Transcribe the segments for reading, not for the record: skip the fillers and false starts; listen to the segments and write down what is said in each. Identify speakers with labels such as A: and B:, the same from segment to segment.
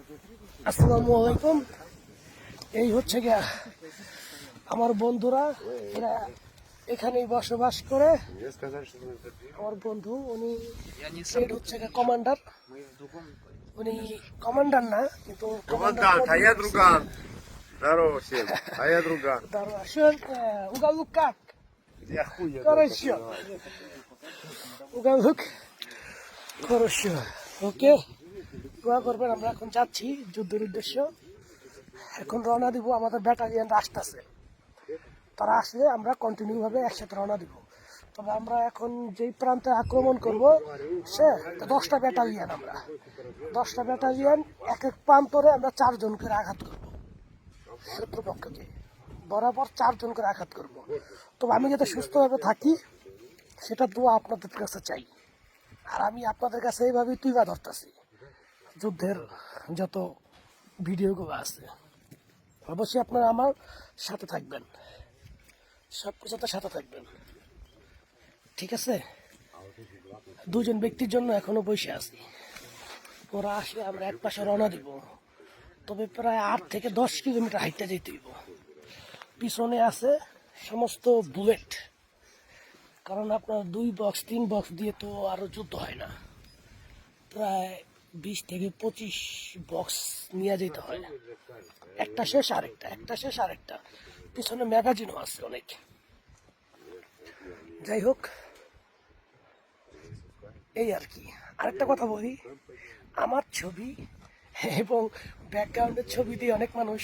A: আসসালামু আলাইকুম। এই হচ্ছে গিয়া আমার বন্ধুরা, এরা এখানেই বসবাস করে। আমার বন্ধু উনি হচ্ছে গিয়া কমান্ডার, উনি কমান্ডার না কিন্তু
B: Командант, а я друган. Здорово всем, а я друган.
A: уголок как?
B: Я хуй я
A: Хорошо. Уголок хорошо. ওকে, দোয়া করবেন। আমরা এখন যাচ্ছি যুদ্ধের উদ্দেশ্য। এখন রওনা দিব, আমাদের ব্যাটালিয়ান আসতেছে। তারা আসলে আমরা কন্টিনিউ ভাবে একসাথে রওনা দিব। তবে আমরা এখন যেই প্রান্তে আক্রমণ করব সে 10টা ব্যাটালিয়ান, আমরা 10টা ব্যাটালিয়ান এক এক প্রান্তরে আমরা 4 জন করে আঘাত করব। শত্রুপক্ষকে বরাবর 4 জন করে আঘাত করব। তবে আমি যাতে সুস্থভাবে থাকি সেটা দোয়া আপনাদের কাছে চাই। আর আমি আপনাদের কাছে এইভাবেই তুইবা ধরতেছি যুদ্ধের যত ভিডিওগুলো আছে। অবশ্যই আপনারা আমার সাথে থাকবেন, সব কিছুতে সাথে থাকবেন, ঠিক আছে? 2 জন ব্যক্তির জন্য এখনো বসে আছি। ওরা আসলে আমরা এক পাশে রওনা দিব। তবে প্রায় 8 থেকে 10 কিলোমিটার হাইটে যেতে হইব। পিছনে আছে সমস্ত বুলেট, কারণ আপনার 2 বক্স 3 বক্স দিয়ে তো আরো যুদ্ধ হয় না। প্রায় 20 থেকে 25 বক্স নিয়ে যেতে হয়। একটা শেষ আরেকটা, একটা শেষ আরেকটা। পিছনে ম্যাগাজিনও আছে অনেক। যাই হোক, এই আর কি। আরেকটা কথা বলি, আমার ছবি এবং ব্যাকগ্রাউন্ডের ছবি দিয়ে অনেক মানুষ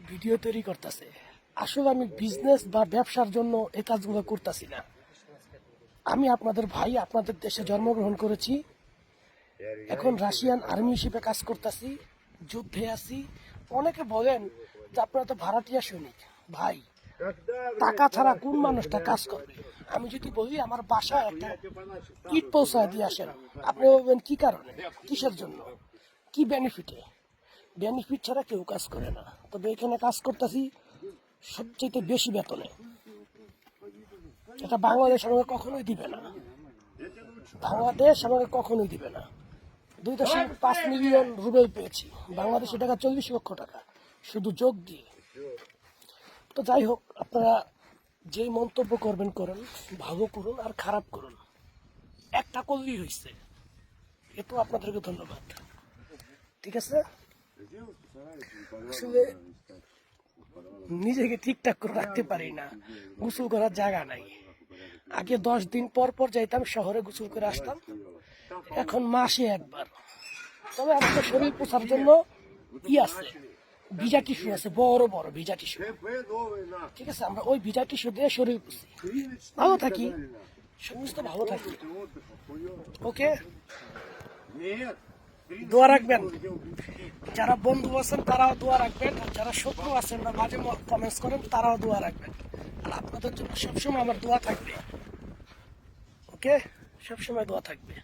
A: ভিডিও তৈরি করতেছে। আসলে আমি বিজনেস বা ব্যবসার জন্য এই কাজগুলো করতেছি না। আমি আপনাদের ভাই, আপনাদের দেশে জন্মগ্রহণ করেছি। এখন রাশিয়ান আর্মি হিসেবে কাজ করতেছি, যুদ্ধে আছি। অনেকে বলেন যে আপনারা তো ভাড়াটিয়া সৈনিক। ভাই, টাকা ছাড়া কোন মানুষটা কাজ করবে? আমি যদি বলি আমার বাসায় একটা ইট পৌঁছায় দিয়ে আসেন, আপনি বলবেন কি কারণে, কিসের জন্য, কি বেনিফিটে? বেনিফিট ছাড়া কেউ কাজ করে না। তবে এখানে কাজ করতেছি সবচেয়ে বেশি বেতনে। এটা বাংলাদেশ আমাকে কখনোই দিবে না, বাংলাদেশ আমাকে কখনোই দিবে না। 2.5 মিলিয়ন রুবেল পেয়েছি, বাংলাদেশি টাকা 40 লক্ষ টাকা শুধু যোগ দিয়ে। তো যাই হোক, আপনারা যেই মন্তব্য করবেন করেন, ভালো করুন আর খারাপ করুন, একটা করলেই হয়েছে। এতো আপনাদেরকে ধন্যবাদ, ঠিক আছে? আসলে নিজেকে ঠিকঠাক করে রাখতে পারি না, গোসল করার জায়গা নাই। আগে 10 দিন পর পর যাইতাম শহরে, গোসল করে আসতাম। এখন মাসে একবার। তবে আমাদের শরীর পোছার জন্য কি আছে, ভিজা টিস্যু আছে, বড় বড় ভিজা টিস্যু, ঠিক আছে? আমরা ওই ভিজা টিস্যু দিয়ে শরীর পুছি, ভালো থাকি, সমস্ত ভালো থাকি। ওকে, দোয়া রাখবেন। যারা বন্ধু আছেন তারাও দোয়া রাখবেন, আর যারা শত্রু আছেন না মাঝে কমেন্টস করেন তারাও দোয়া রাখবেন। আর আপনাদের জন্য সবসময় আমার দোয়া থাকবে। ওকে, সবসময় দোয়া থাকবে।